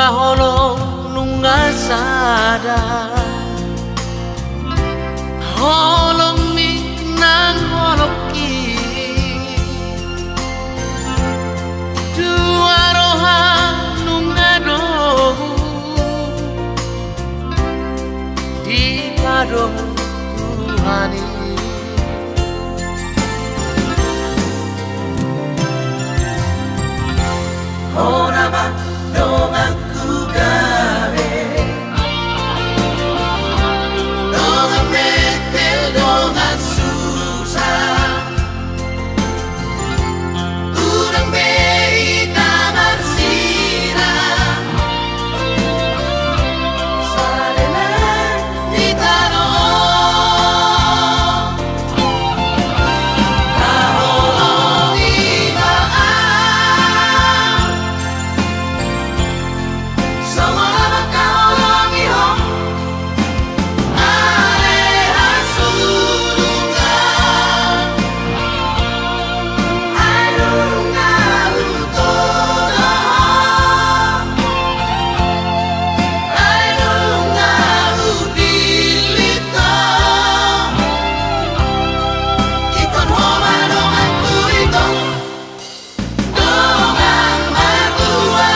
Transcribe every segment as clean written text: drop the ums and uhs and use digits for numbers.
ahono nungasada holong mi nang holoki duaroha nungado di pado Tuhani Honama dong aku gawe dong metel dong susah urang bei kamar sira sadela ditaro kaholo ibaan Samara kaholo ihong aleha surungan alunga utono alunga ubilito ikon homa dong aku ito dong ang matua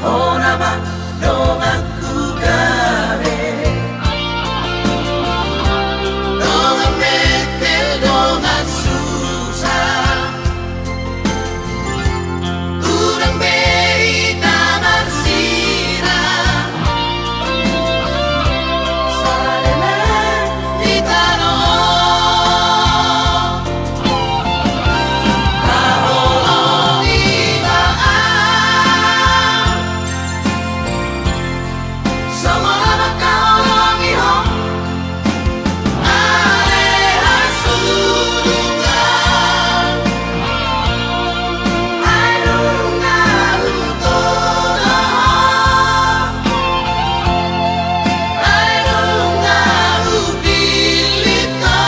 Honama dong aku gawe dong metel dong susah urang bei kamar sira sadela ditaro kaholo ibaan Samara kaholo ihong aleha surungan alunga utono alunga ubilito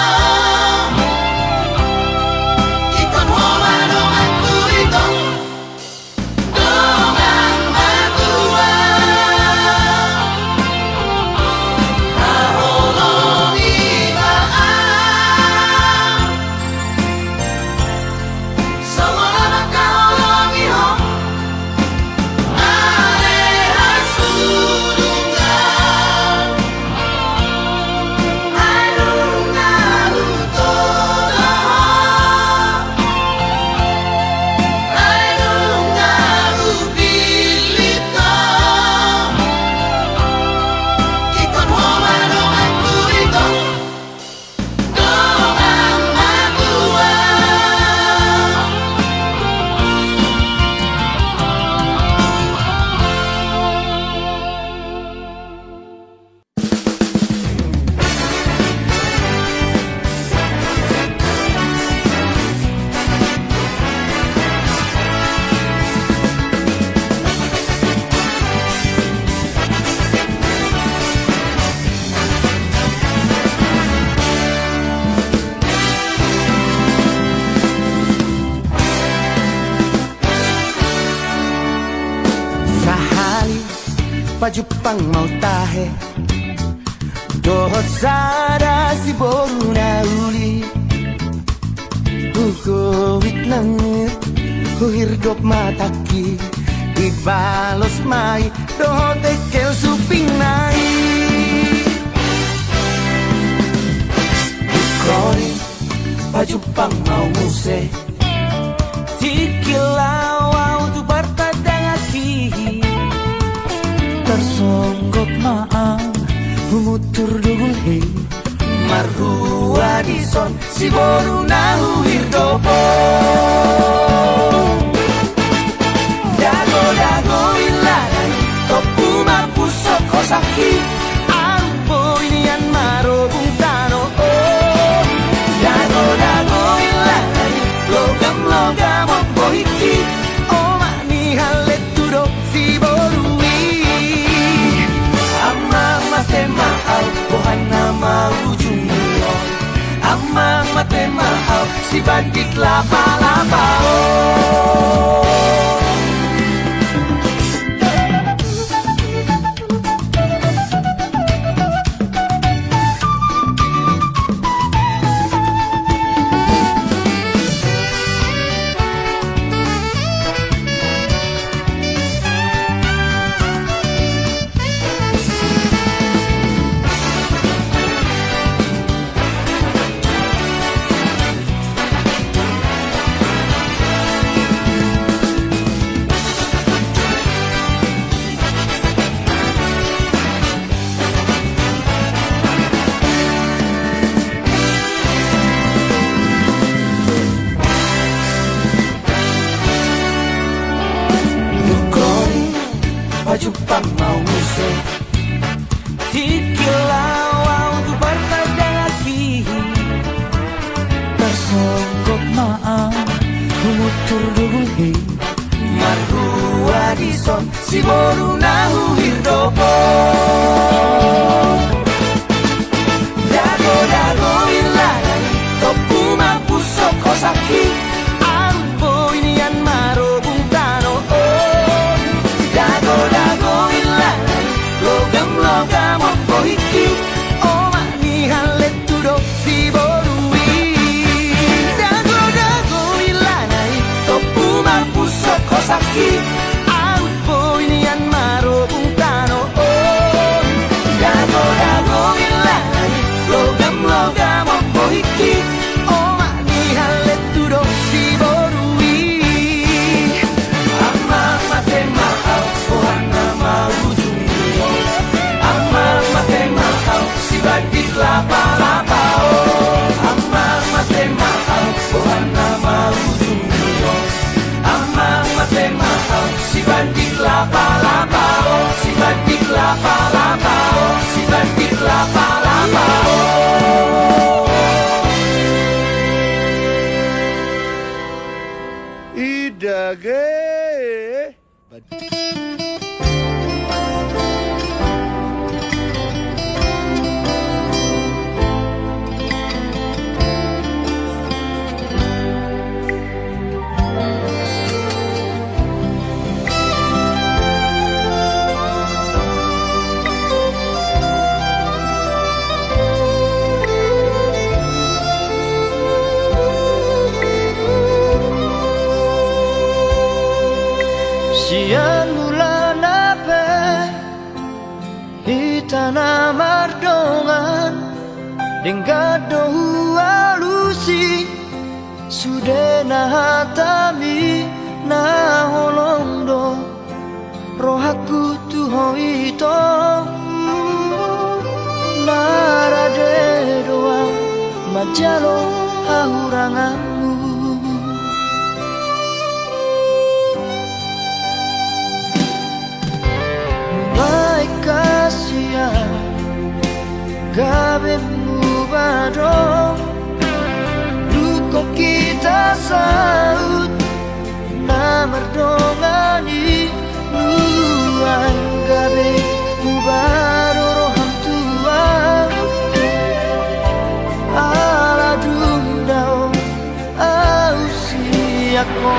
ikon homa dong aku ito dong ang matua kaholo ibaan Samara kaholo ihong aleha surungan alunga utono alunga ubilito ikon homa dong aku ito dong ang matua Sahali pajupang mau tahe dohot sada si boru na uli hukuwit langit huhirdop mataki ibalos mai dohot ekel suping nai pajupang mau muse Tikilau tu bertadang aki tersonggok maang humutur dugul he marhua dison si boru nahu hirdopo dago dago ilanan topu mapuso kosaki ampo inian maro bungtano oh dago dago ilanan logam logam opo hiki oh mani halet tudok si borui ama mate mahal bohan nama ujung mulut ama mate mahal si bandit lapa-lapa oh pajupang mau muse Tikilau tu bertadang aki tersonggok maang humutur dugul he marhua dison si boru nahu hirdopo dago dago ilanan topu mapuso kosaki ampo inian maro bungtano oh dago dago ilanan logam logam opo hiki oh mani halet tudok si borui dago dago ilanan topu mapuso kosaki ampo inian maro bungtano oh dago dago ilanan logam logam opo hiki oh mani halet tudok si borui ama mate mahal bohan nama ujung mulut ama mate mahal si bandit lapa-lapa oh ama mate mahal bohan nama ujung mulut ama mate mahal si bandit lapa-lapa oh si bandit lapa-lapa oh si bandit lapa-lapa oh idage Sian mula nape hitana mardongan denggado alusi sude na hatami na holondo rohaku tu hoito narade doa majalo hahuranganmu kasihan gabe mubaro luko kita saut na merdongani luang gabe mubaro roham tua ala dundao ausiako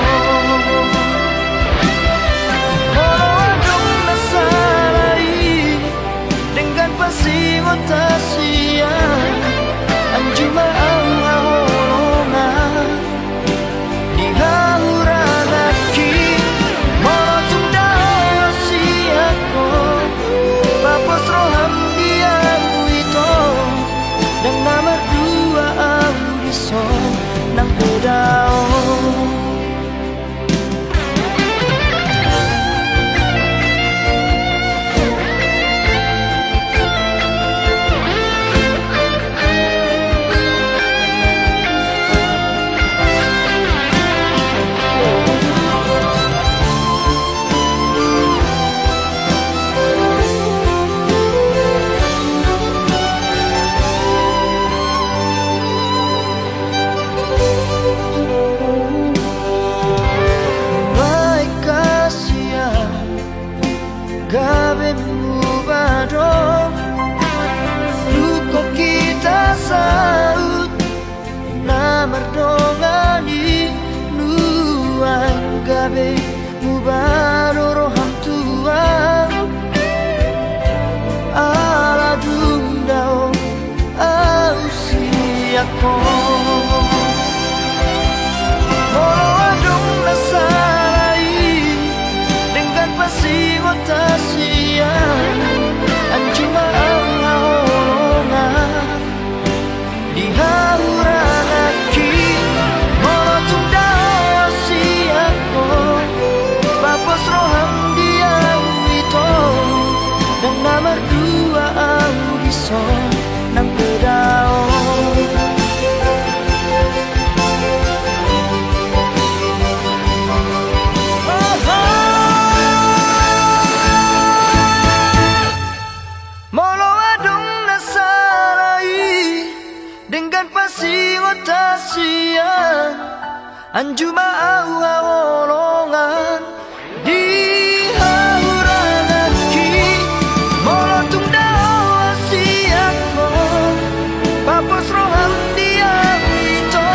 Singon tasia anjuma au ahorona di hauranaki motum dao siako papos roham dia itu dan nomor dua audison ko. Molo adong nasaray dengan pasingot Asia, anjuma ang haulongan di hauran aki. Molo tungdaw Asia ko, papos roham dia ito, dan nomor dua audison ng pedao. Molo adong nasaray dengan pasingot Asia, anjuma au haulongan di hauran aki. Molo tungdaw Asia ko, papos roham dia ito,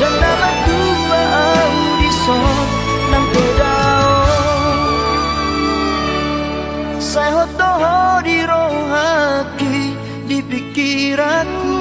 dan nama dua audison ng pedao. Sahot doho di rohaki di pikiranku.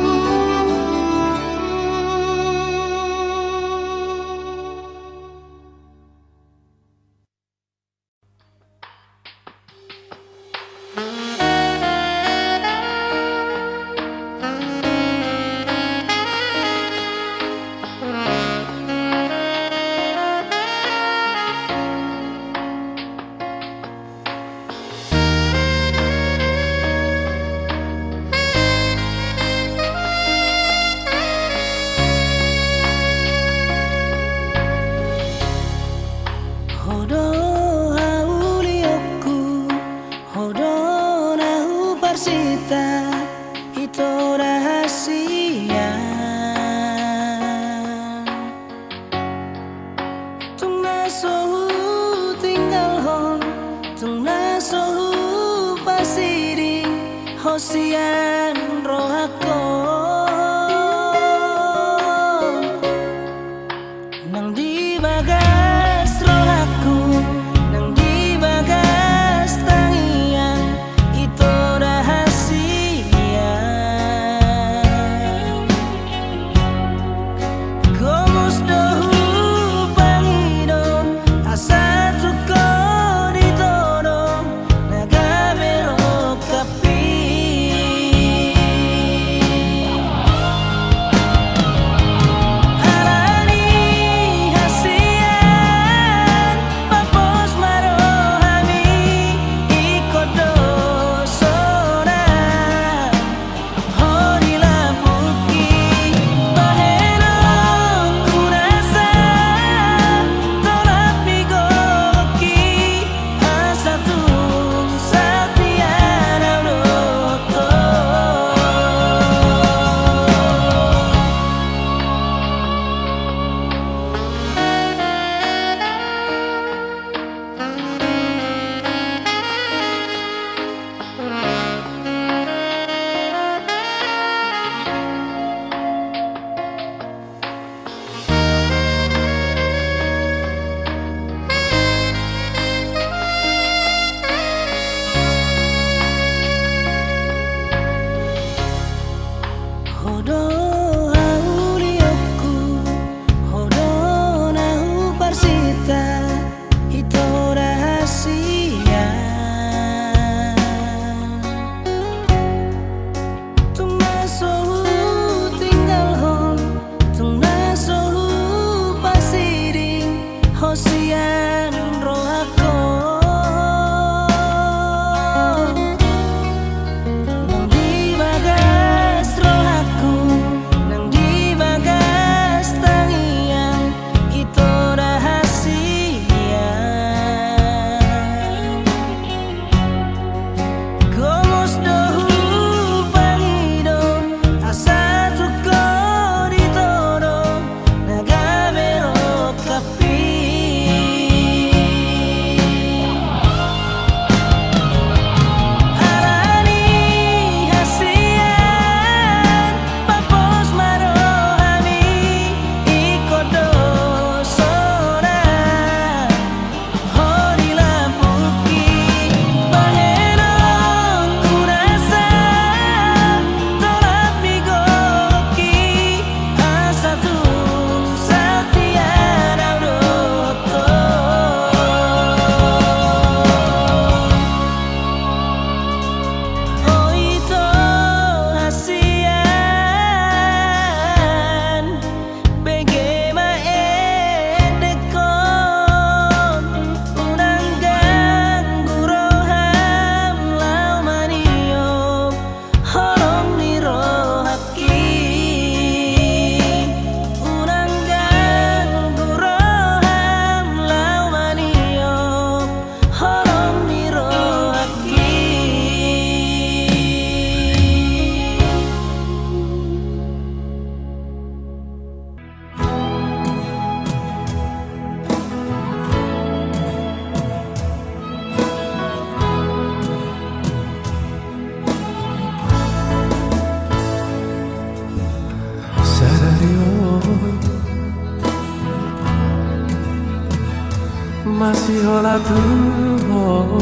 masih olah tuh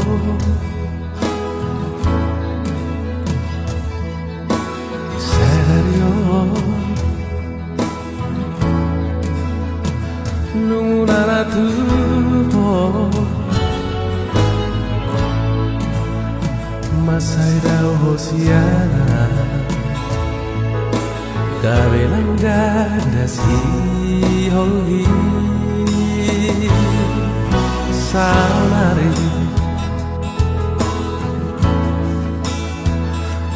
serio nunguna tuh masai dau hosiana kabelang gada si holi saunari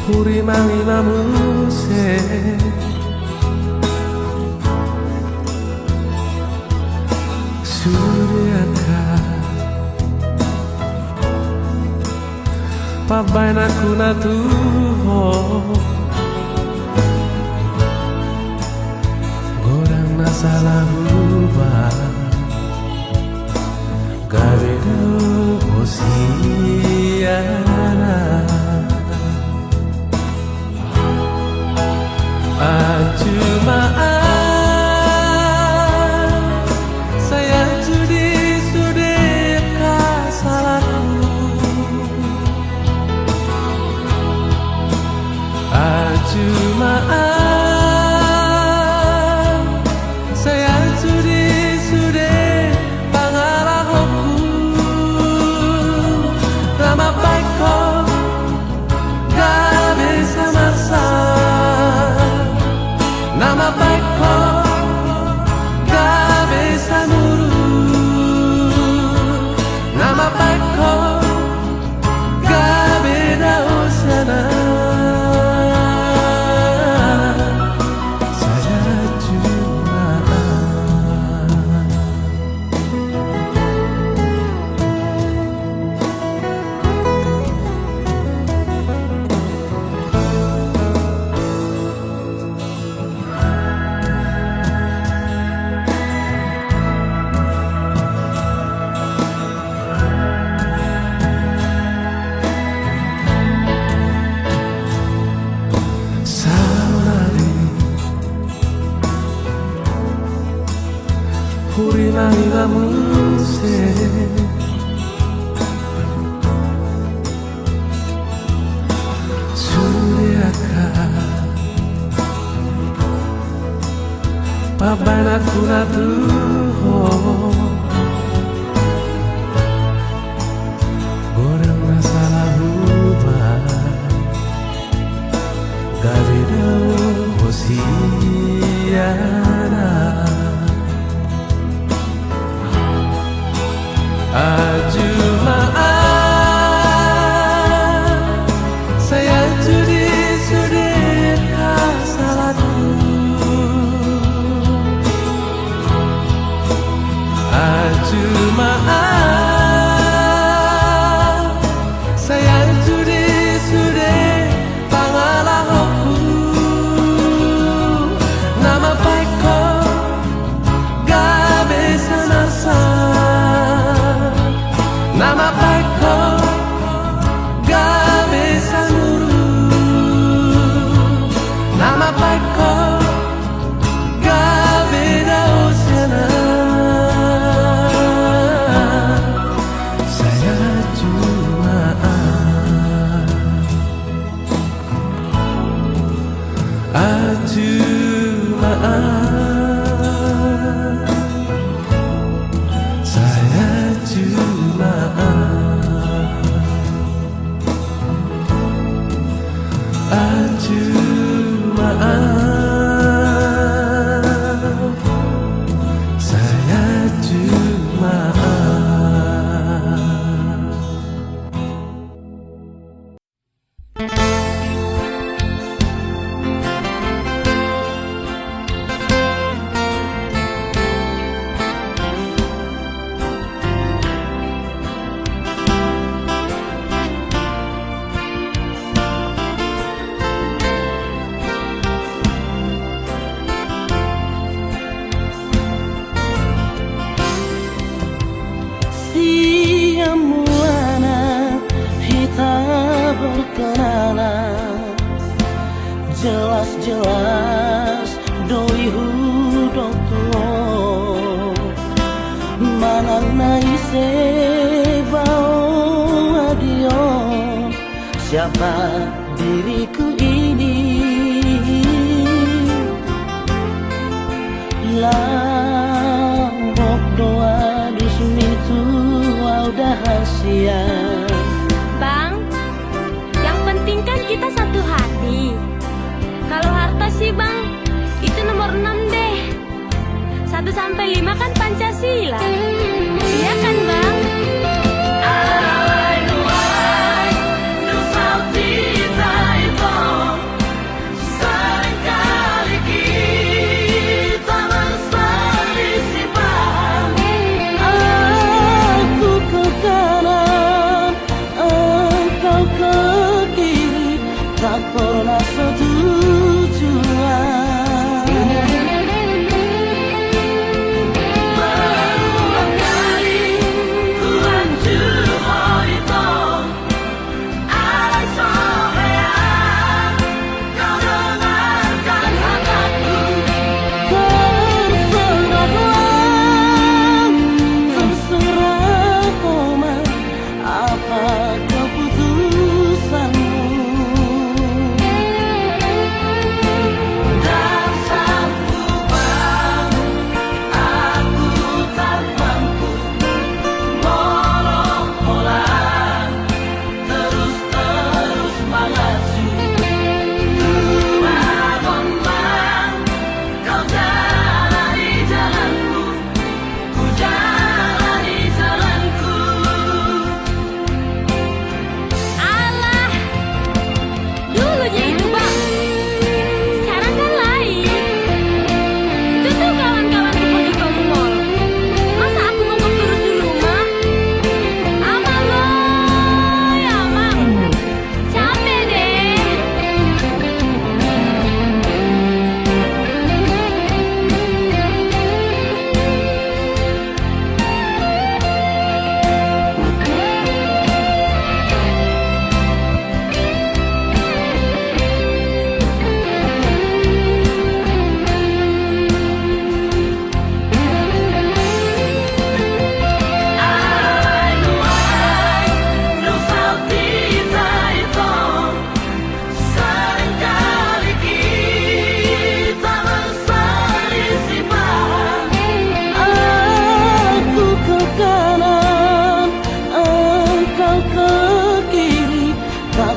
puri mangi mamuse suryaka pabaina kuna tuho gorang nasalah berubah gabedo hosiana ajumaan saya judi sudeka salahku ajumaan saya judi sude pangarahku nama baikku gak bisa masa nama baikku gak bisa nurut nama baikku gak beda usiana saya cuma puri mangi mamuse suryaka pabaina kuna tuho gorang nasalah ubah gabedo hosiana ajumaan saya judi sudeka salahku ajumaan saya judi sude pangalahku nama baikku gak bisa nasa nama baikku gak bisa nurut nama baikku gak beda usiana saya cuma saya cuma saya cuma jelas-jelas doi hudok tu manang nais sebao adio, siapa diriku ini? Lambok doa dusun itu udah hasia. Bang, yang penting kan kita satu hati. Kalau harta sih bang, itu nomor 6 deh. 1 sampai 5 kan Pancasila. Iya kan bang? Tak pernah setujuan. Berulang kali ku hancur itu, alai sohean, kau dengarkan kataku. Terserahlah, terserah Oma, apa keputusanmu.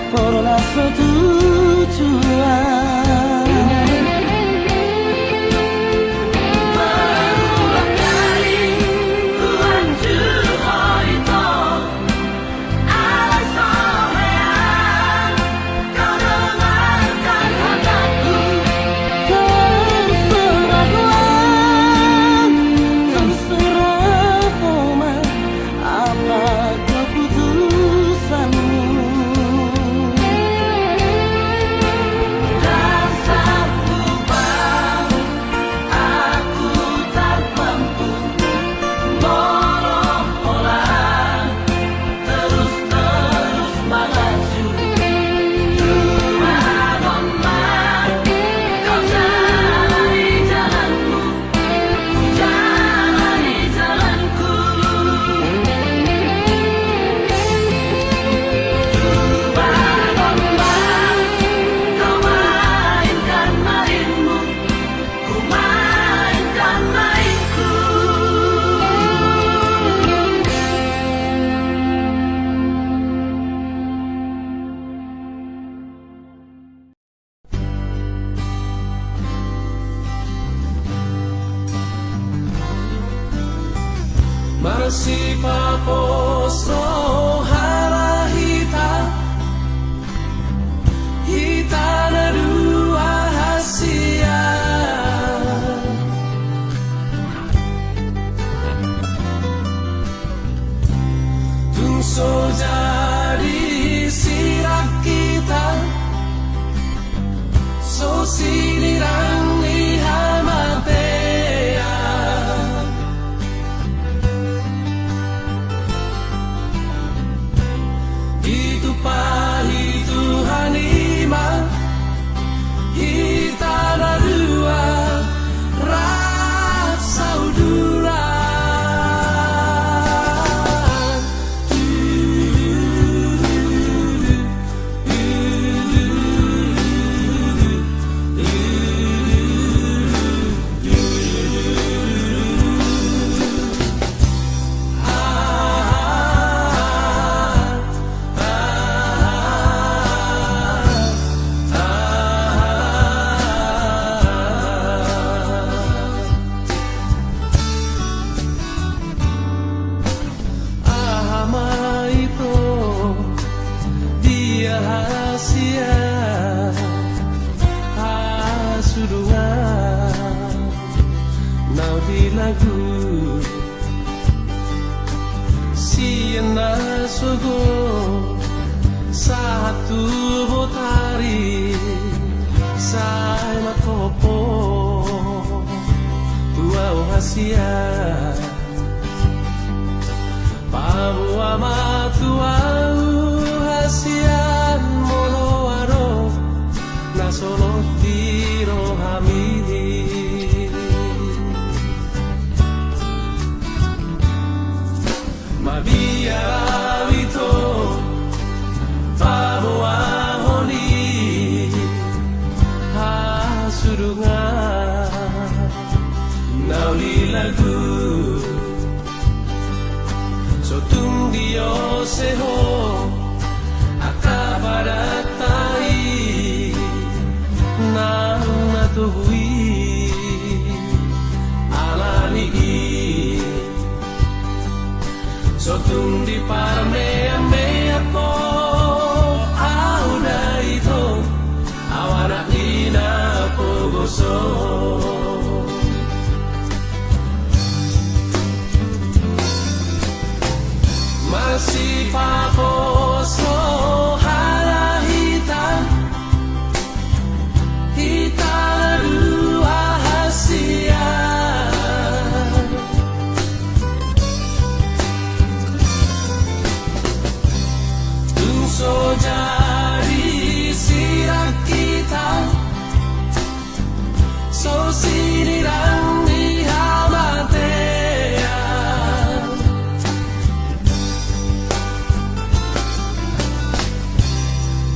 Pernah setujuan. Berulang kali ku hancur itu, alai sohean, kau dengarkan kataku. Terserahlah, terserah Oma, apa keputusanmu. Masih papos rohara hita, hita na dua hasia. Tungso jadi sirak kita, so sinirang ihamatea. nauli lagu Siena sogo satu botari sai makopo tua hasia pamu amatua hasian moloaro na solo tiro hamidi Mabia vito Pabo ahoni Hasurunga Nauli lagu Sotung dio seho Akabaratai Nang natuhui Alani Sotung di parmea po Auna ito Awana ina pogoso Masih paposo halahita Hita dua hasia So jadi sirak kita So sinirang di hamatea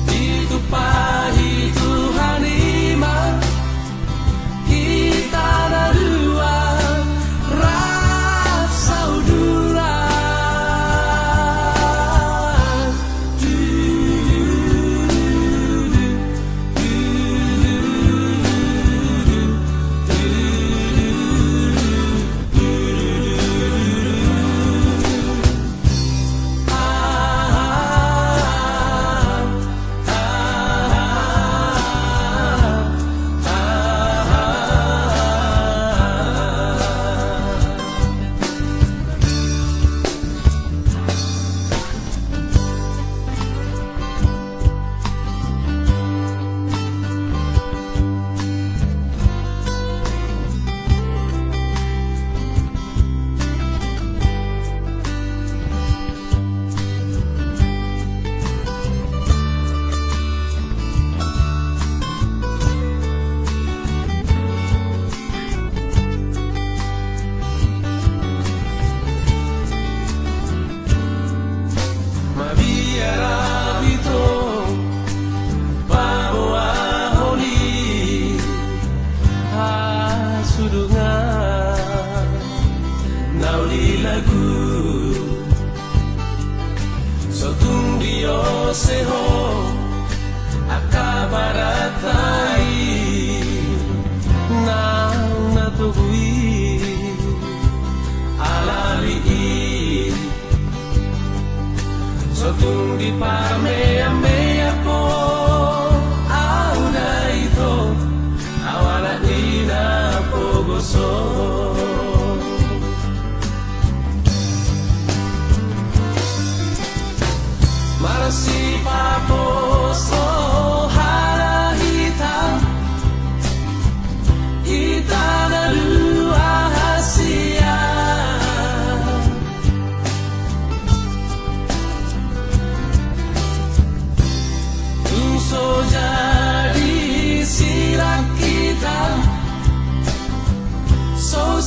Itu pahi Tuhan iman Kita dua rasa udura Sotung dio seho akabaratai nang natuhui alali Sotung di parmea po auna ito awala ina pogoso Marasi paposo halahita Hita na dua hasia So jadi sirak kita So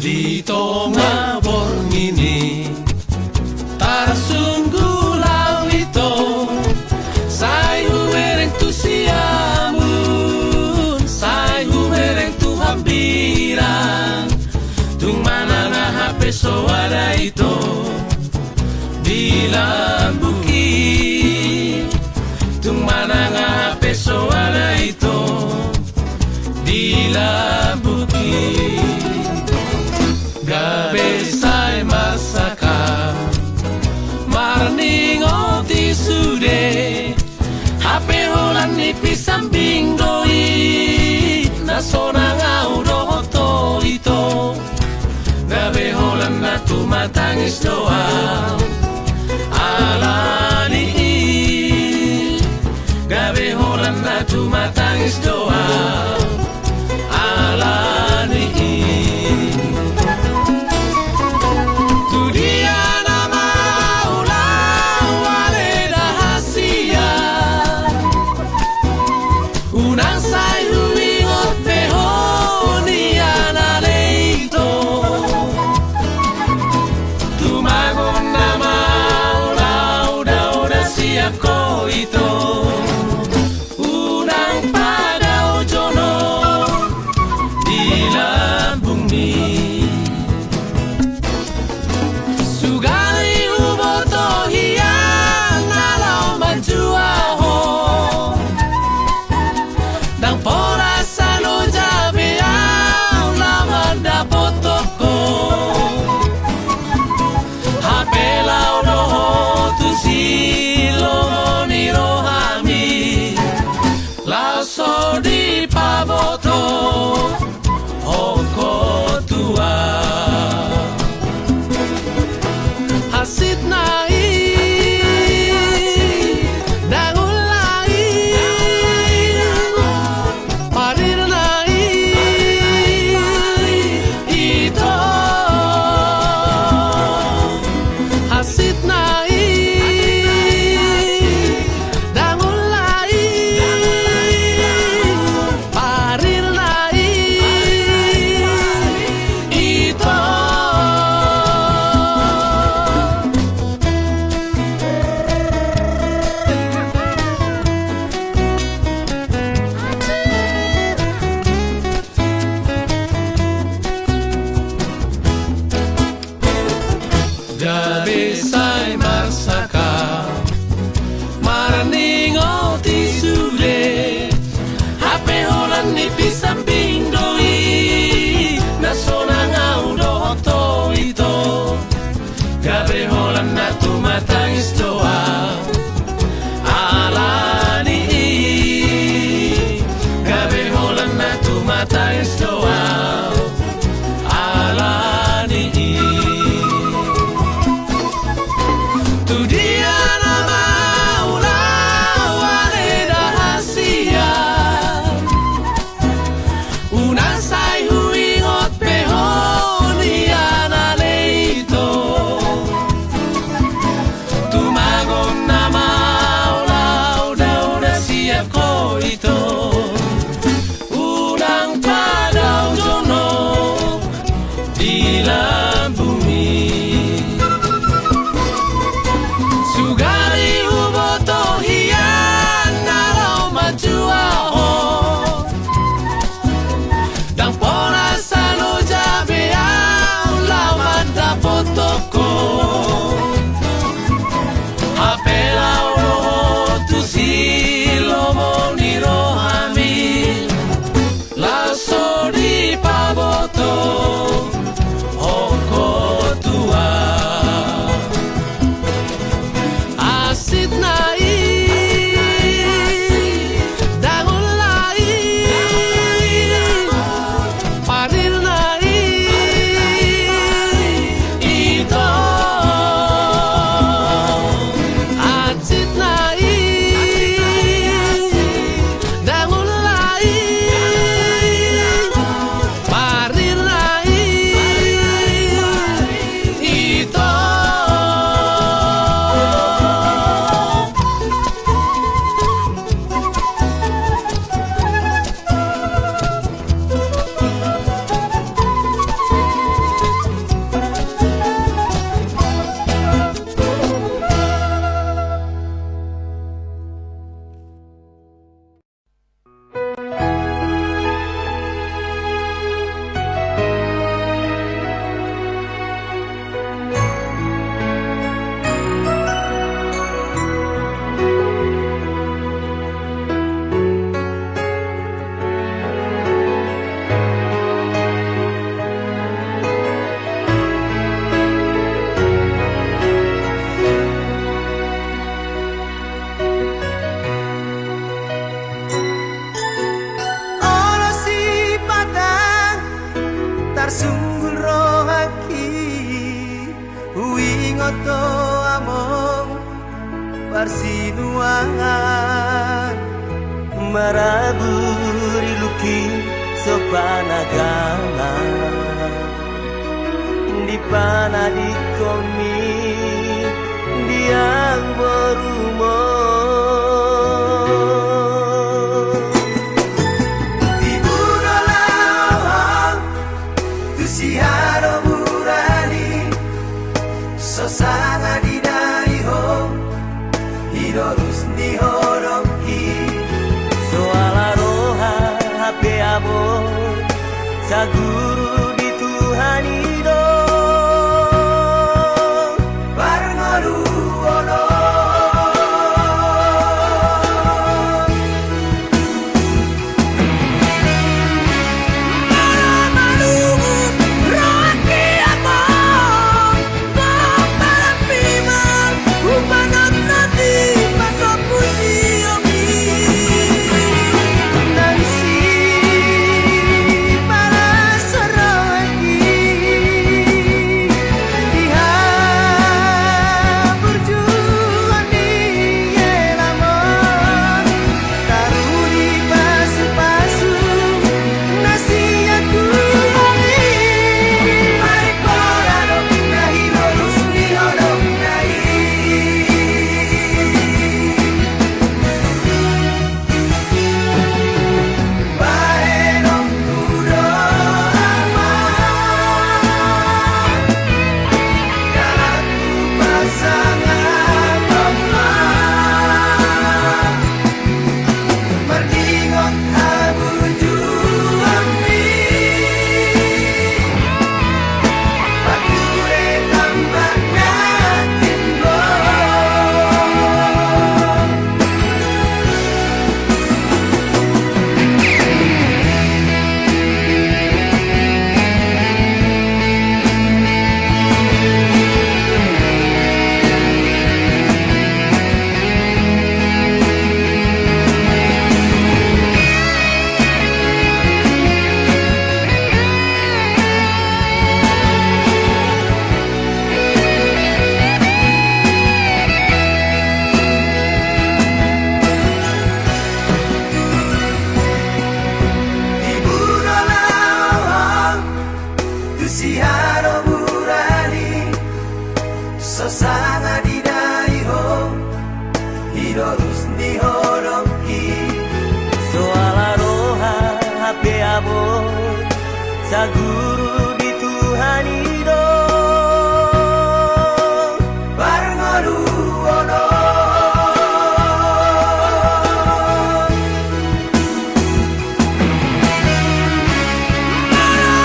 Dito mabor ngini tarsunggu lau ito sai humereng tu siamun sai humereng tu hambiran tung mana na hape soara ito bilang bukit tung mana na hape soara ito bilang bukit gabe sai masaka marning oti sude hape holan ni pisambing doi nasona ngau rohoto ito gabe holan na tumatangis doa alani gabe holan na tumatangis doa alani gabe sai marsaka marning oti sude hape holan ni pisambing doi nasona ngau dohoto ito gabe holan na tumatangis doa alani gabe holan na tumatangis doa alani Unang padaw marsinuan maraburi luki sopanagala di pana di komi diang berumo di budolah tu siaro burani sosana di dari ho hirorus ni horoki soala roha hape abo sa guru di Tuhan ido barngoru ono Siharo burani sosana di dari ho hirorus ni horoki soala roha hape abo sa guru di Tuhan ido barngoru ono para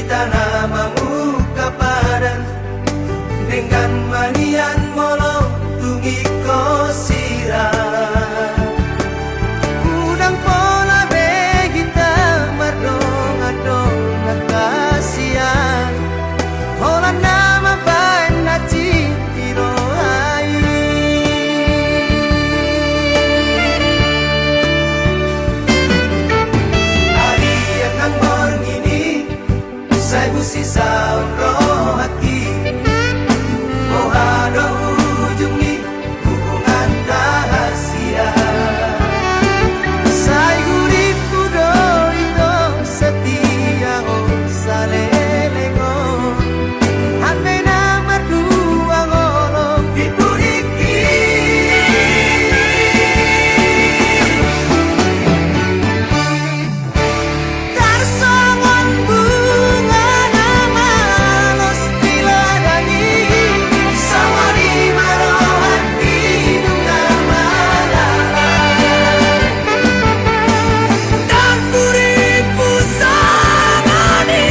cinta namamu kapadan dengan manian molong tungi ko sirah udang pola begita mardong adong nakasian hola nama bain na cintiro ai hari yang nang borngini saya busi saun roh hati oh ada ujung ni hubungan rahasia saya guriku do itu setia oh salelengo hati nama dua ngolong dipuriki tarsongon bunga nama los diladani sawari marohan hidung malala dan puriku sangani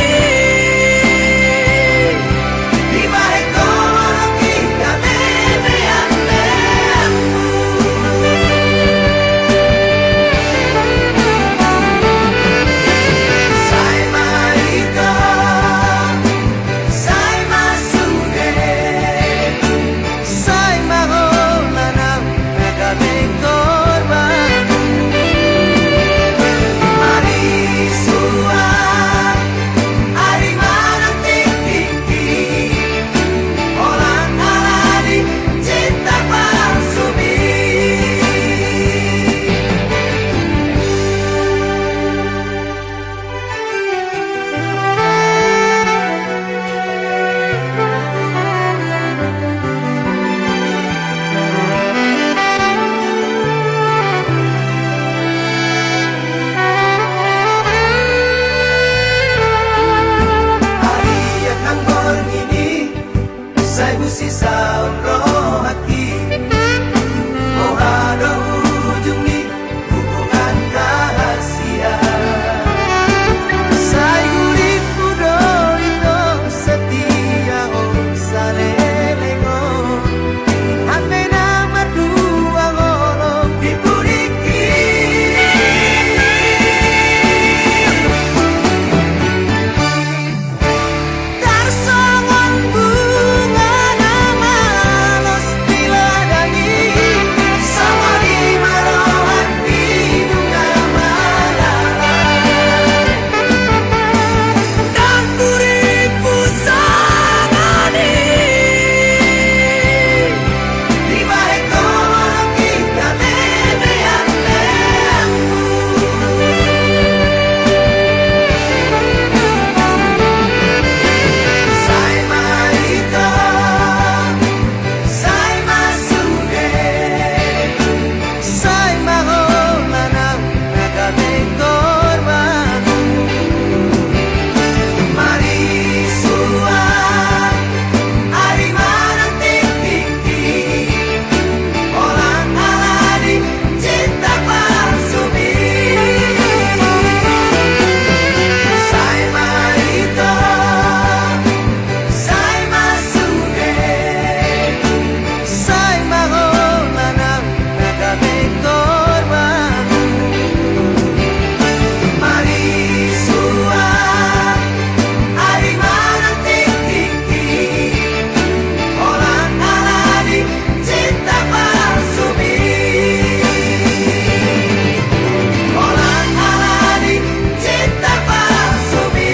di balik kolong kita bebean Sai marito, sai masude, sai maholanam nagaming korban. Mari suat, ari manang tiki, orang alani cinta palsumi. Hari yang nang borngini saya busi saun roh hati oh ada ujung ni hubungan rahasia saya guriku do itu setia oh salelengo hati nama dua ngolong dipuriki tarsongon bunga nama los diladani sawari marohan hidung malala dan puriku sangani di balik kolong kita bebean Sai marito, sai masude, sai maholanam nagaming korban. Mari suat, ari manang tiki, orang alani cinta palsumi. Sai marito, sai masude, sai maholanam nagaming korban. Mari suat, ari manang tiki, orang alani cinta palsumi. Orang alani cinta palsumi.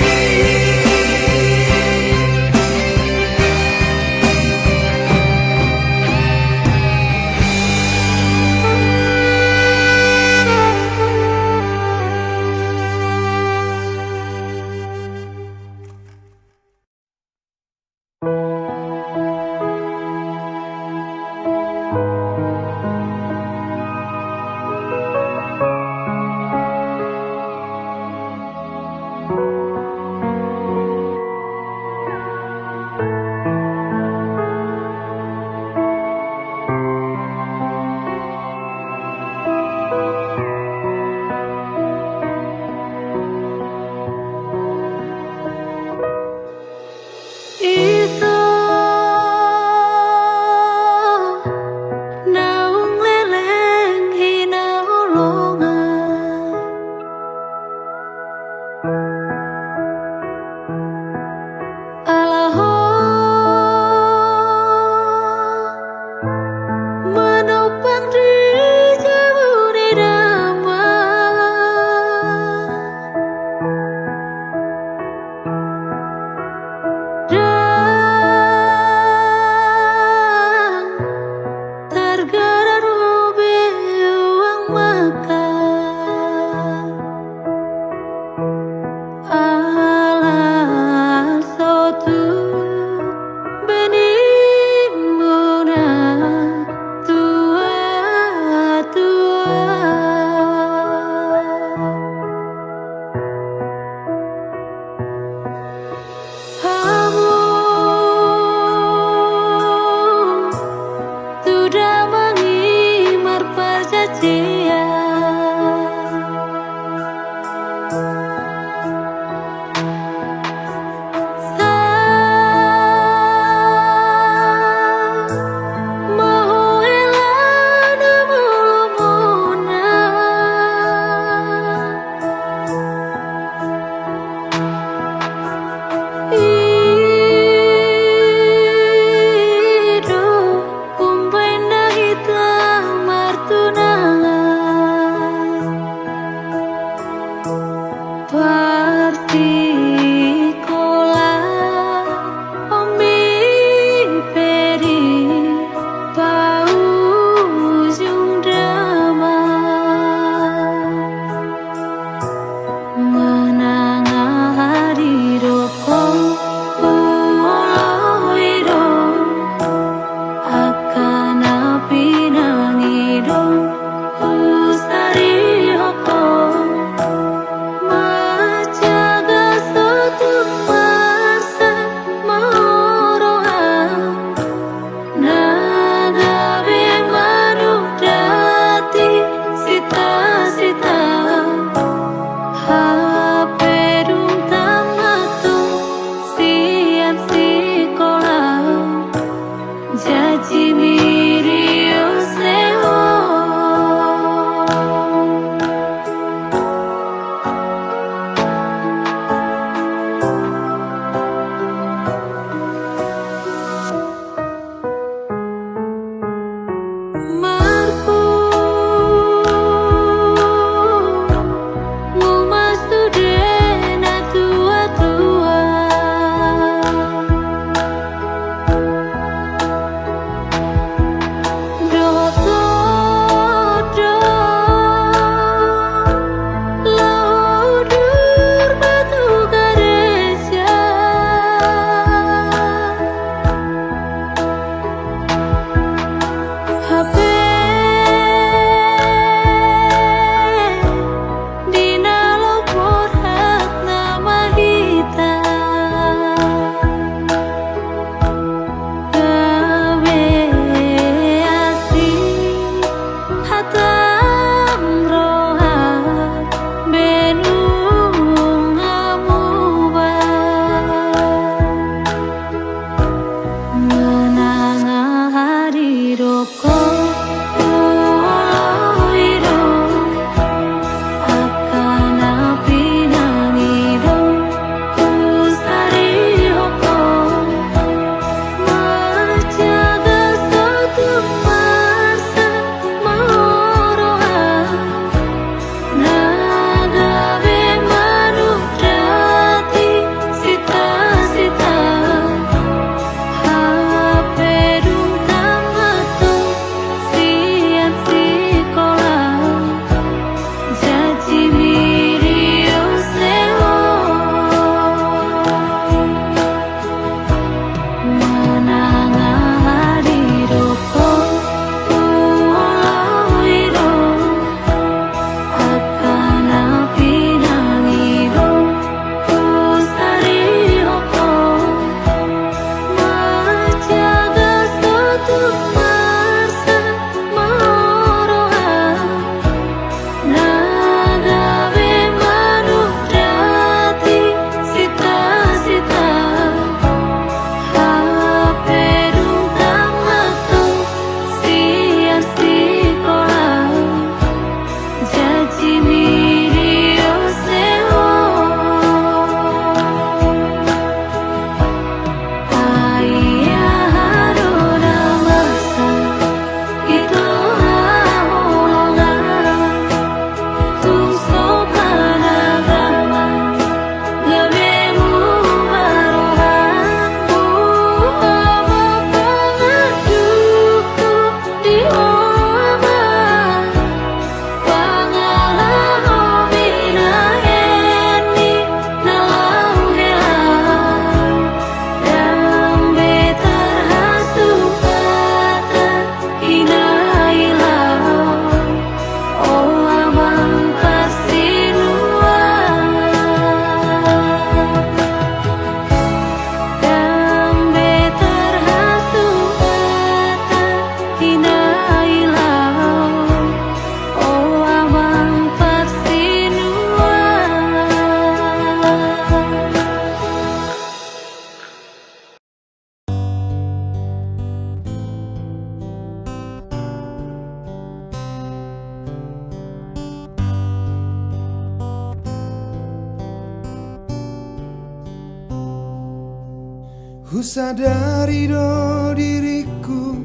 Ku sadari do diriku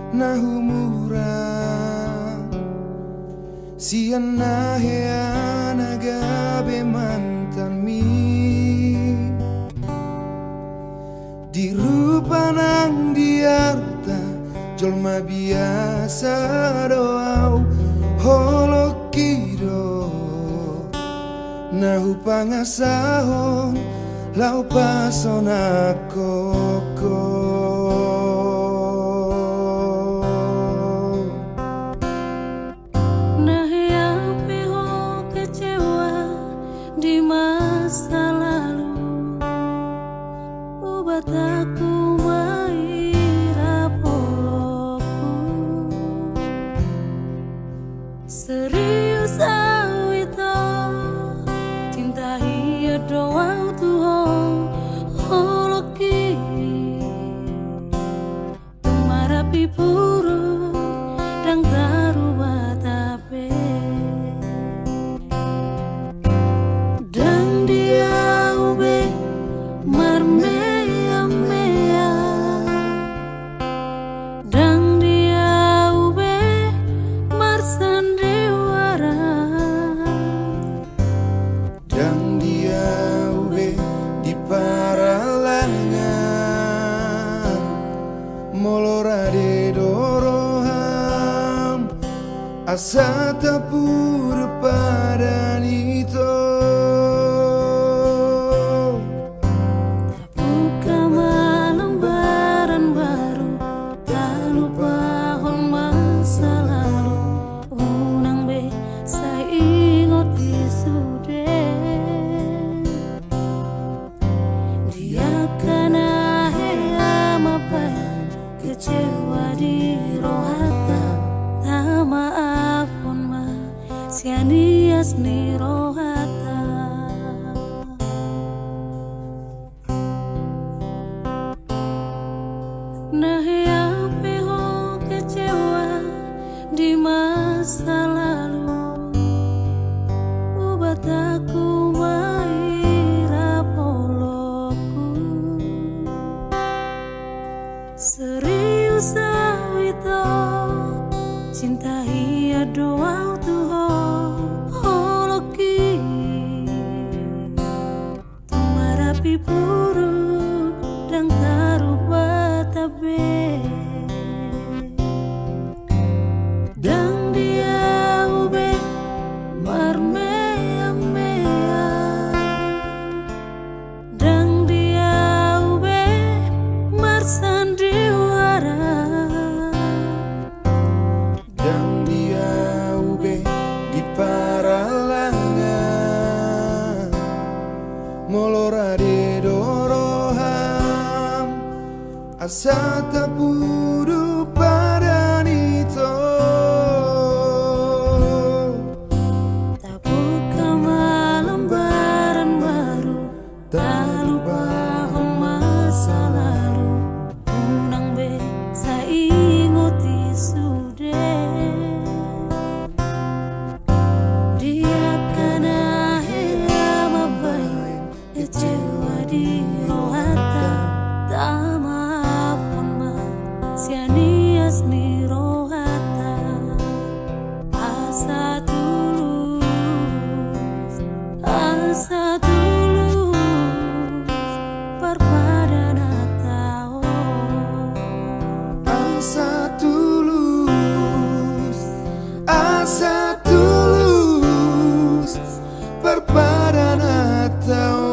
nahu murah siana heana gabe mantan mi di rupa nang diarta jolma biasa doau holokido nahu pangasahon lau pasona koko Nah yang peho kecewa di masa lalu obat aku maira poloku serius awito cinta hiya doang Tuhan holoki tumarapi puru dan taruba tape dan dia ube marmea mea dan dia ube marsandiwara dan dia ube di paralangan molorade doroham asa tapur padanito buka lembaran baru tak lupa hon masa lalu unang be saya ingat sude dia kena hea kecewa di rohata tak maaf pun ma sianias ni rohata nah yang peho kecewa di masa lalu obat aku maira poloku serius awito cinta hiya doang Tuhan holoki tumarapi puru dan taruba tabe dan dia ube marmea mea dan dia ube marsandiwara dan dia ube di paralangan molorade doroham asa tapuru padanito tak buka lembaran baru tak lupa masa lalu unang be saya ingoti sude dia kena hea mabai kecewa di rohata tak maaf pun ma sianias ni rohata asa tulus perpadana tao asa tulus perpadana tao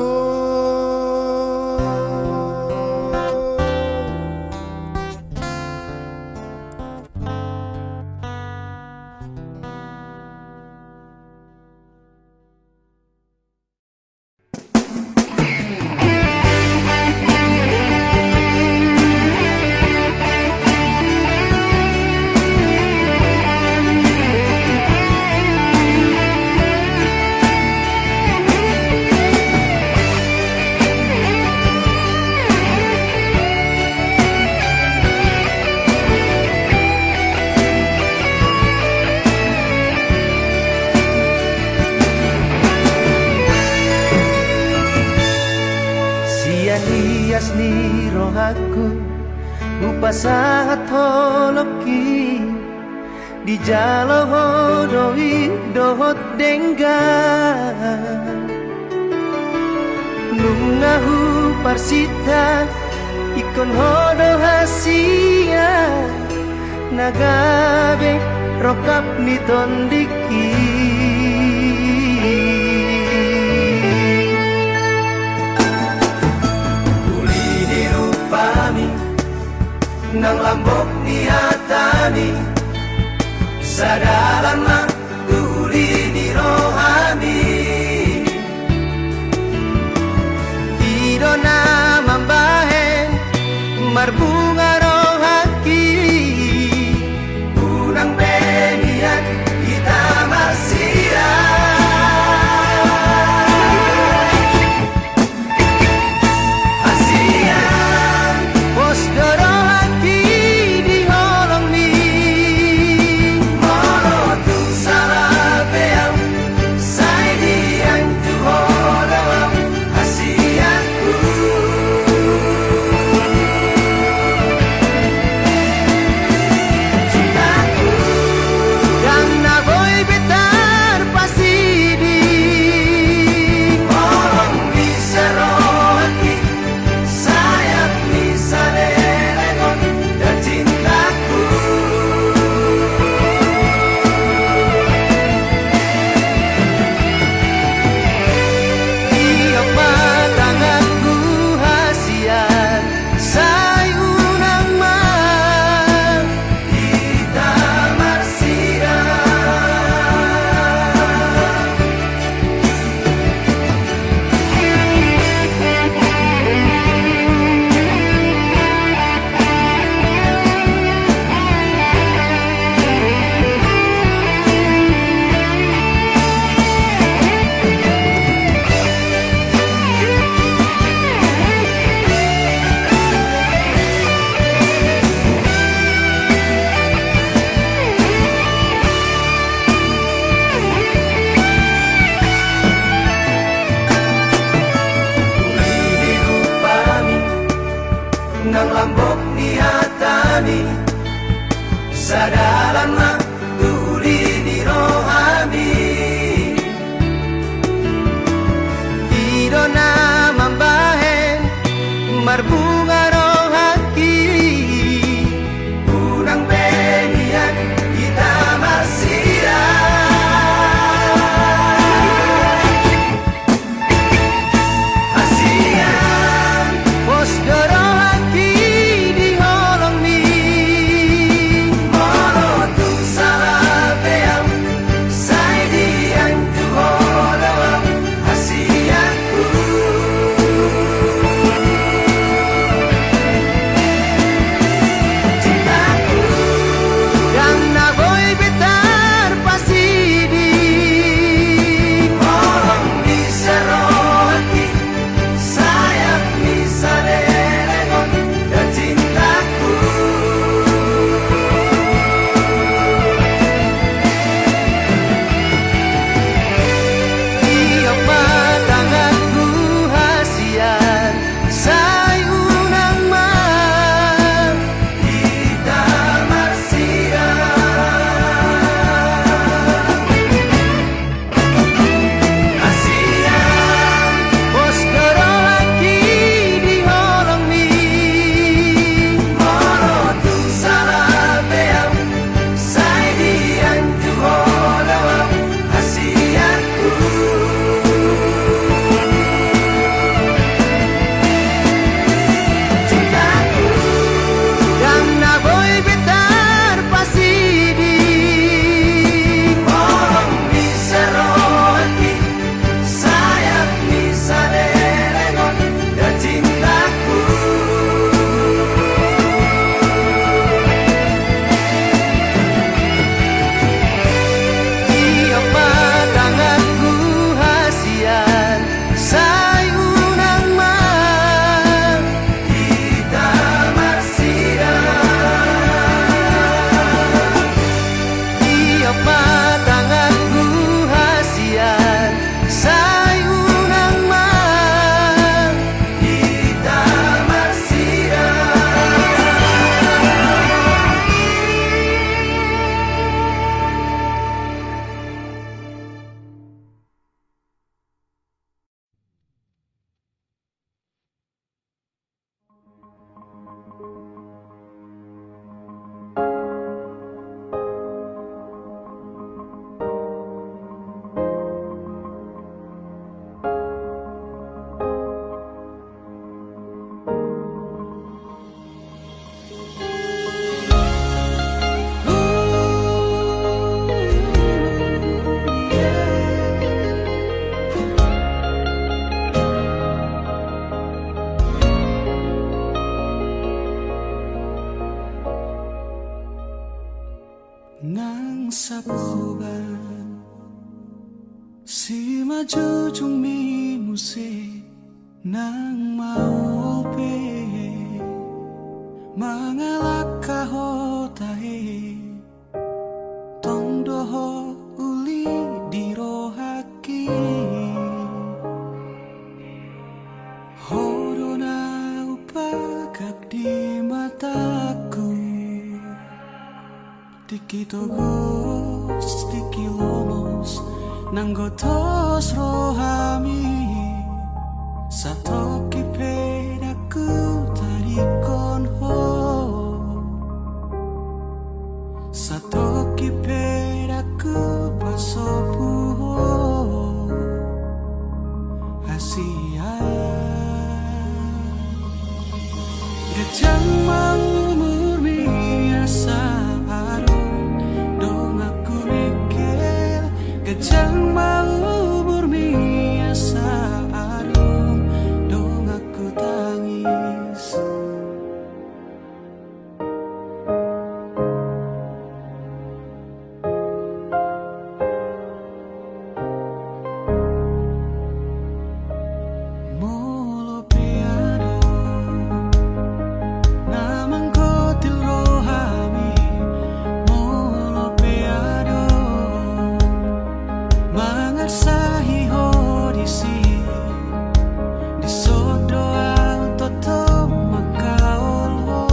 dengan hias ni rohaku upasahat holoki di jalo hodoi dohot dengga lungahu parsita ikon hodo hasia nagabe rokap ni tondiki tuli di rupami nang lambok ni hatani sadalan mak tuli di rohani idona mambahen marbunga rohaki unang benian kita masira asian pos dorohaki di holong ni morotung salah beam sai diang tu holong asianku dan naboy betar pasidi holong bisa rohaki sayap bisa lelegon dan cintaku tiap matanganku hasian sayunang mang kita marsira nang lambok ni hatani sadalan mak tuli di rohani idona mambahen marbunga rohaki unang benian kita masira asian pos dorohaki di holong ni morotung sabuban si majujung mi musi nang maulpe mangalak kahotahe tong doho uli dirohaki horona upagak di mataku Tiki togos, tiki lomos, nanggotos rohami Satoki pedaku tarikon ho Satoki pedaku pasopu ho Asia Gajang mau murmi asa Gajang mau bermiasa aduh dong aku tangis Molo peado namang kotil rohami Molo peado Mangarsahi hodisi di sodoa toto makaolo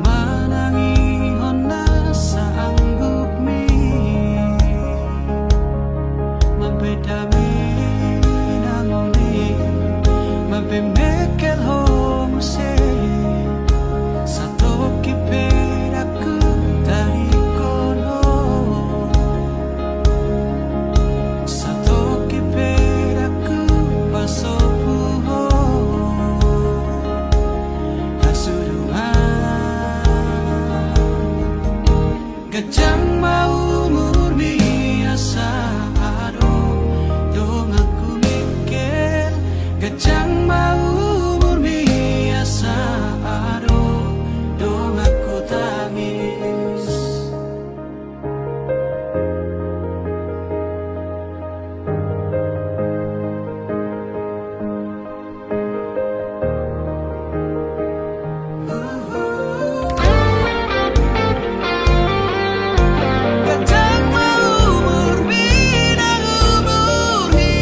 manangi hona saanggup mi mapedami nangoni mapemekel homuse satoki pedaku dari kono Satoki pedaku pasopuho Hasurungan Gajang mau murmi asa ado dong aku mikir Gajang mau murmi asa ado dong aku tangis Gajang mau murmi dan umurni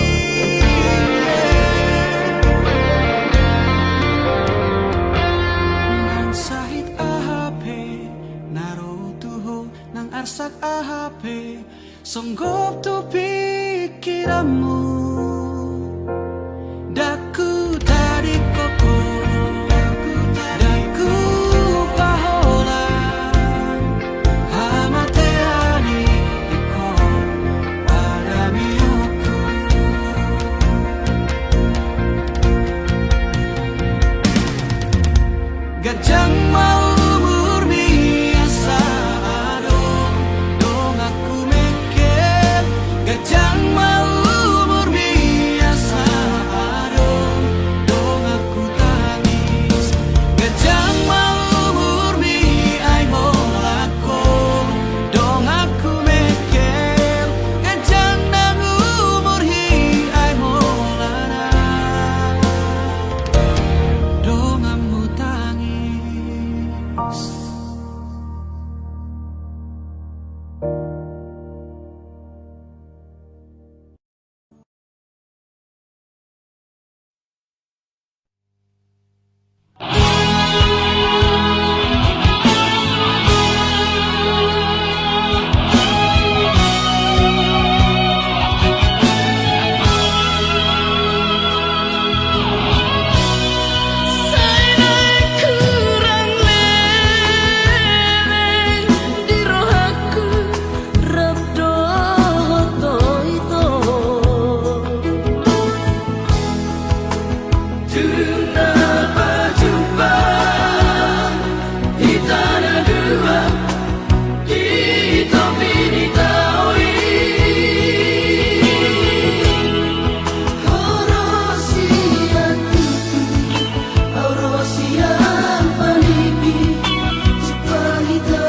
Nang sahit ahape narutuho nang arsak ahape songgop tu pikiranmu Daku dari koko Daku pahola Hamateani iko pada miuku Gajang mau murmi asa ado dong aku mikir Gajang mau murmi asa ado dong aku tangis Gajang mau murmi ai molako dong aku mikir Gajang nang umurhi ai molana dong amu tangis Kurang leleng di rohaku rabdo toito Tuna berjumpa di tanah dua Kita pinitaui Horosia tutu Horosia panipi Cipta kita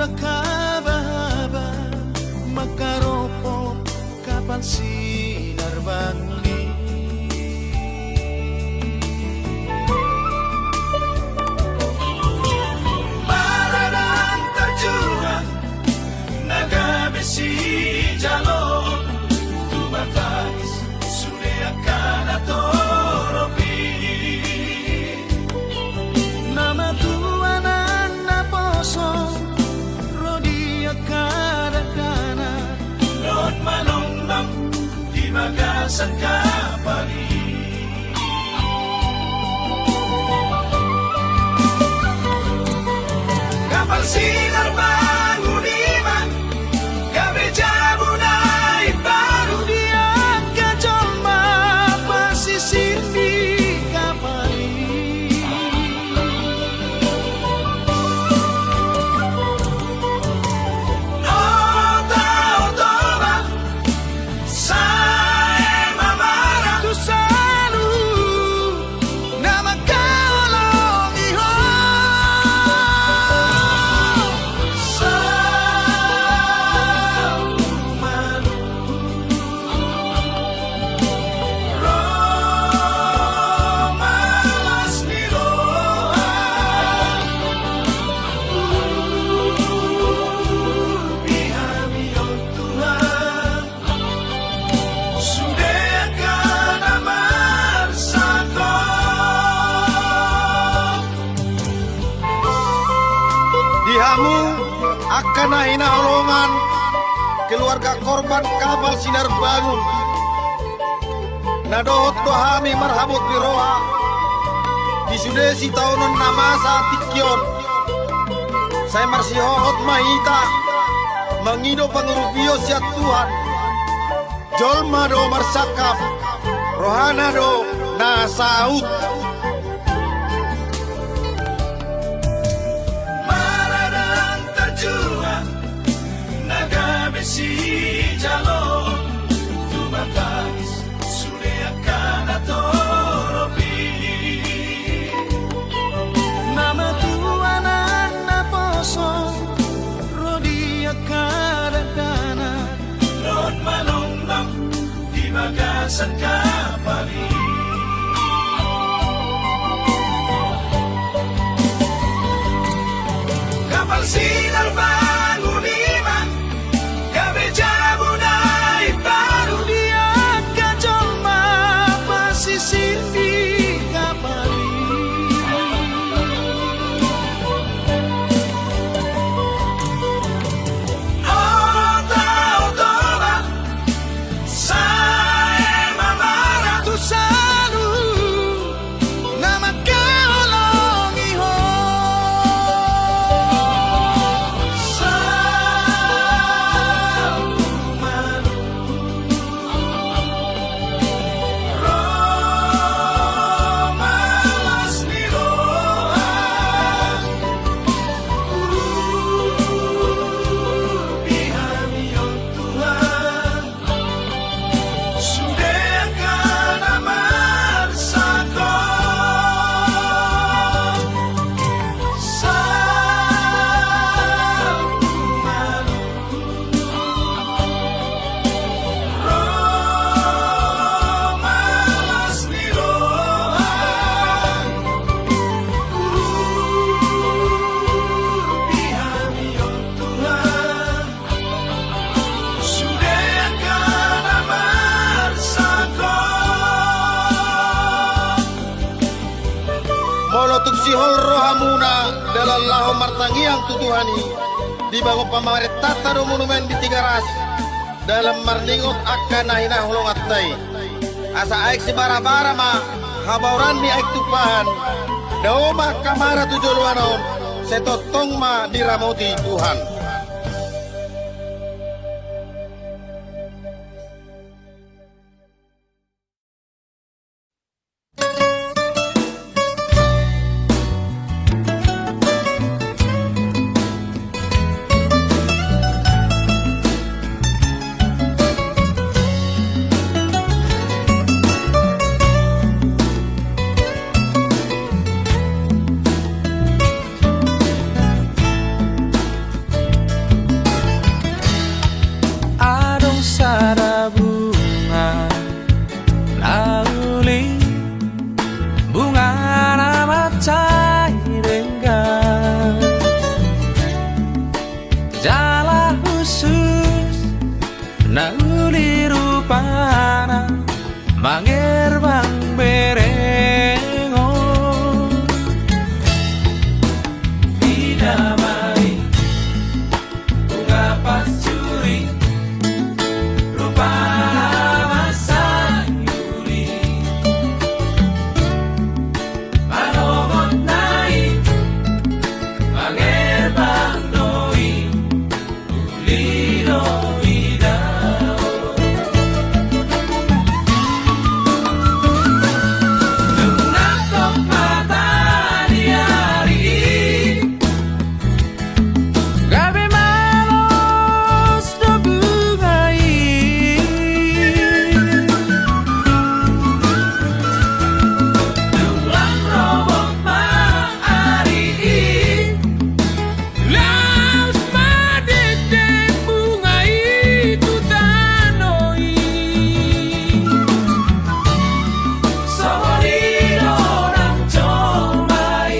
udah kabahaba makaropo kapan sinar bangi Maradang terjurang naga besi jalon tumatangis sudah akan atoropi nama tuanan na poso rodia kadadana non manong di magasan kapali kapal sinar bangunan gabi jabu naik baru dia kajoma pasisir di kapali oh tahu toba saya mamara tu selalu nama kalong iho Romalas ni roa Bihami oh Tuhan Sudah akan amar sako Dihamu akan nahina olongan keluarga korban kapal sinar bangun nadohot dohami marhabut biroa disudesi tahunan namasa tikion saya marsihohot mahita mengido pangurubio siat Tuhan jolma do marsakap rohana do nasaut Maradang terjuang naga besi jalon tumatangis sudah akan atoropi nama tuanan na poso rodia kadadana non manong di magasan kapali kapal sinar bangunan gabi jabu naik baru dia kajoma pasisir di kapali oh tahu toba saya mamara tu selalu nama kalong iho Romalas ni roa Bihami oh Tuhan Sudah akan amar sako Romalas ni roa Bihami oh Tuhan Sudah akan amar sako molotuk sihol rohamuna dalam laho martangiang tutuhani dibangun pamaret tata do monumen di Tigaras dalam marningot akan nahina holong attai asa aik si bara-bara ma habauran ni aik tupahan daoma kamara tujoluanon setotong ma diramoti Tuhan jala khusus nauli rupana mangerbang berengo didamai bunga pascuri rupana masa yuli manogot nai mangerbang doi ulido idao nunakok mata di hari gabe malos do bungai dulang robot ma ari laus madede bungai tutanoi Sohorido nang comai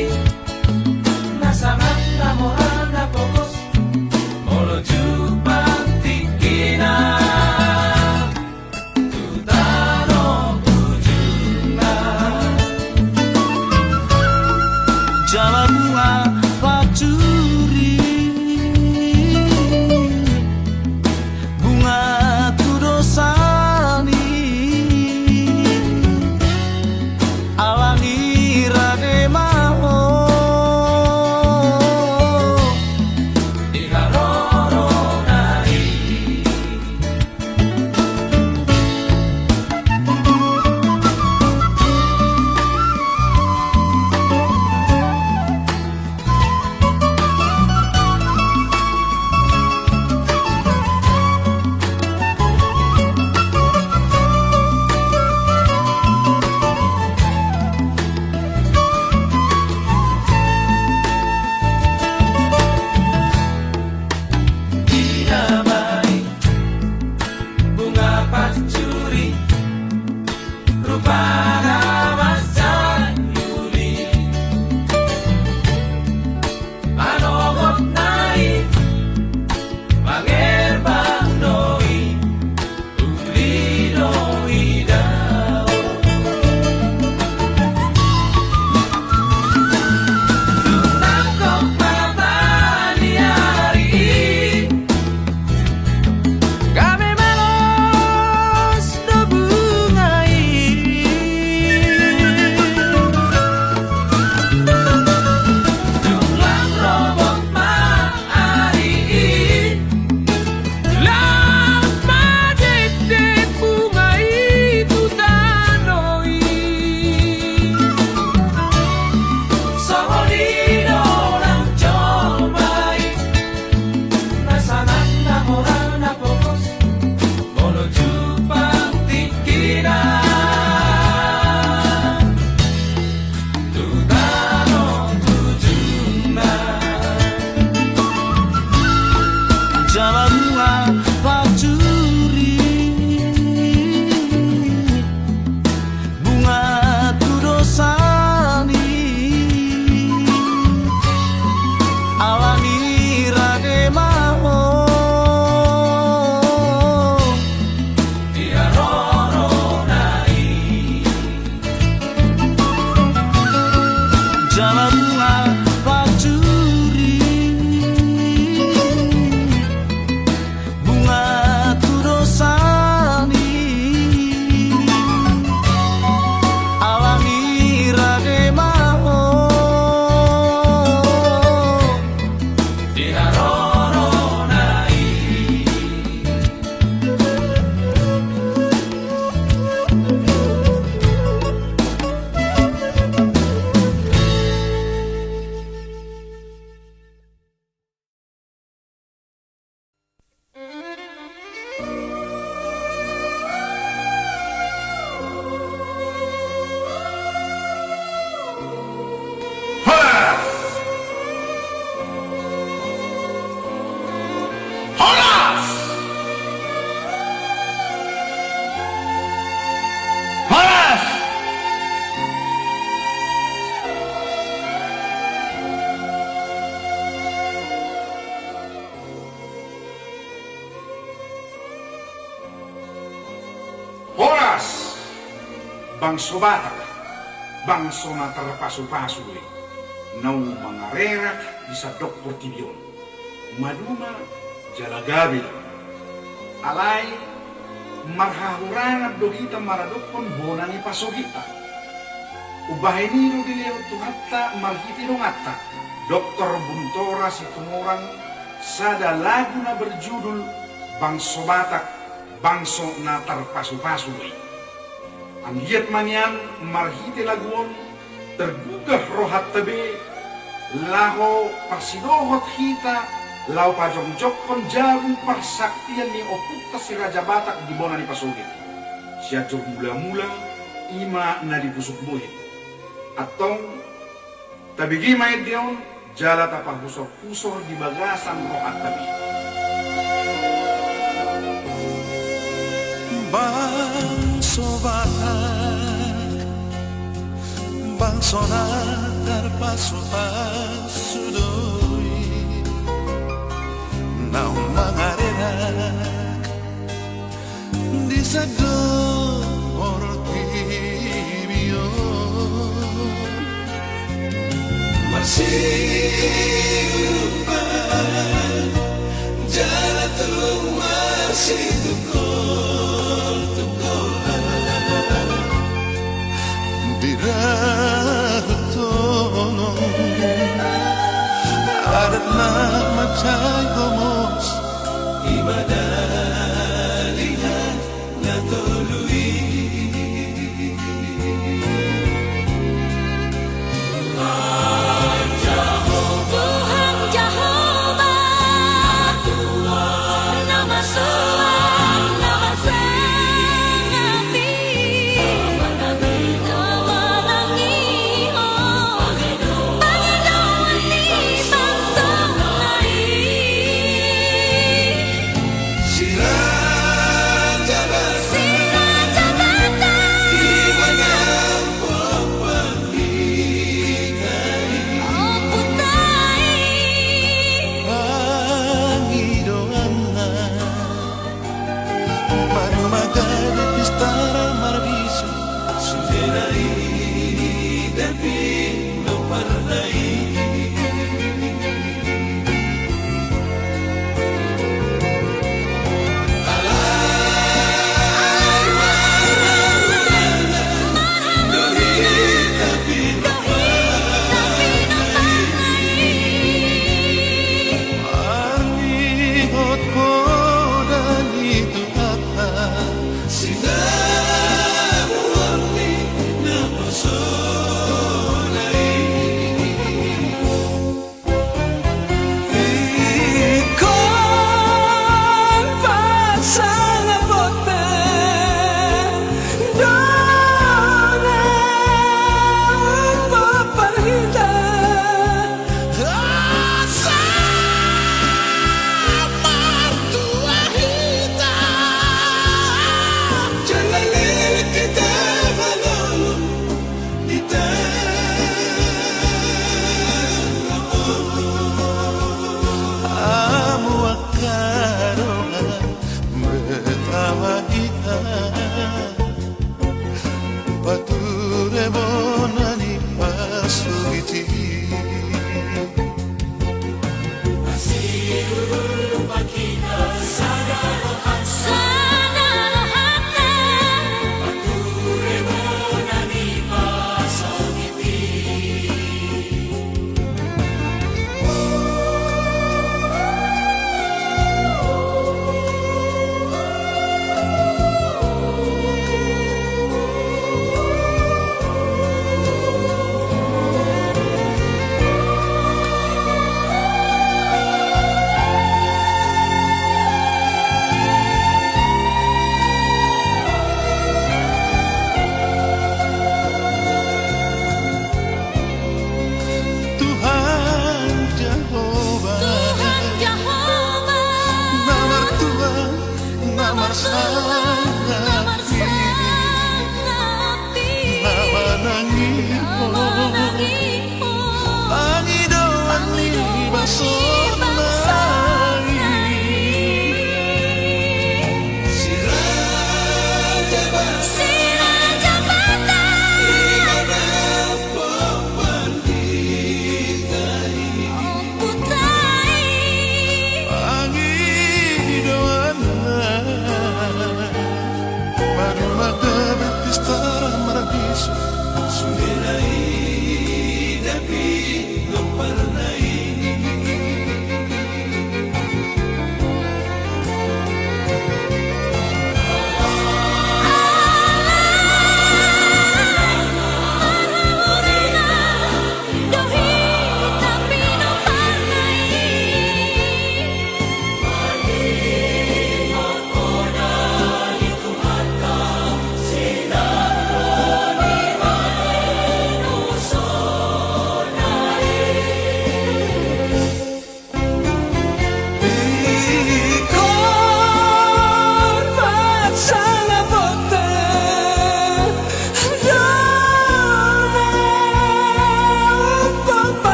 nasangan namoran na pokos molo jupang tikina tutano ujuna jala bunga pacuri bunga tudosani alangi rade maho diharoro nai didamai bunga pascuri rupana masa yuli manogot nai mangerbang doi ulido idao nunakok mata di hari gabe malos do bungai dulang robot ma ari laus madede bungai tutanoi Sohorido nang comai nasangan namoran na pokos molo jupang tikina tutano tujuna jala bunga pacuri bunga tudosani alangi rade maho diharoro nai jala bunga pacuri bunga bangso Batak, bangso na terpasu-pasu nau mangarerak bisa Dokter Tibion maduma jalagabil alai marhahurana dogita maradokon bonani pasogita ubaheniro dileo tuhatta marhiti dongatta Dokter Buntora Situmorang sada lagu na berjudul bangso Batak bangso na terpasu-pasu ang liat manian marhiti laguon tergugah rohat tebe laho pasidohot hita lau pajong-jokon jarum persaktian ni oputta si Raja Batak di bona ni pasogit siajur mula-mula ima na dibusuk buhit atong tabigi may diyon jala tapang pusor-pusor di bagasan rohat tabi bangso Batak bangso na terpasu-pasu doi nau mangarerak di sador tibio masih lupa jatuh masih tukol diratono adat nama cai gomos ibadalihan natului Tuhan Jehovah nama Tuhan nama Sangapi Panginoon ni bangsa lain rumah de stara maravilhoso. Sunilai tapi no pernah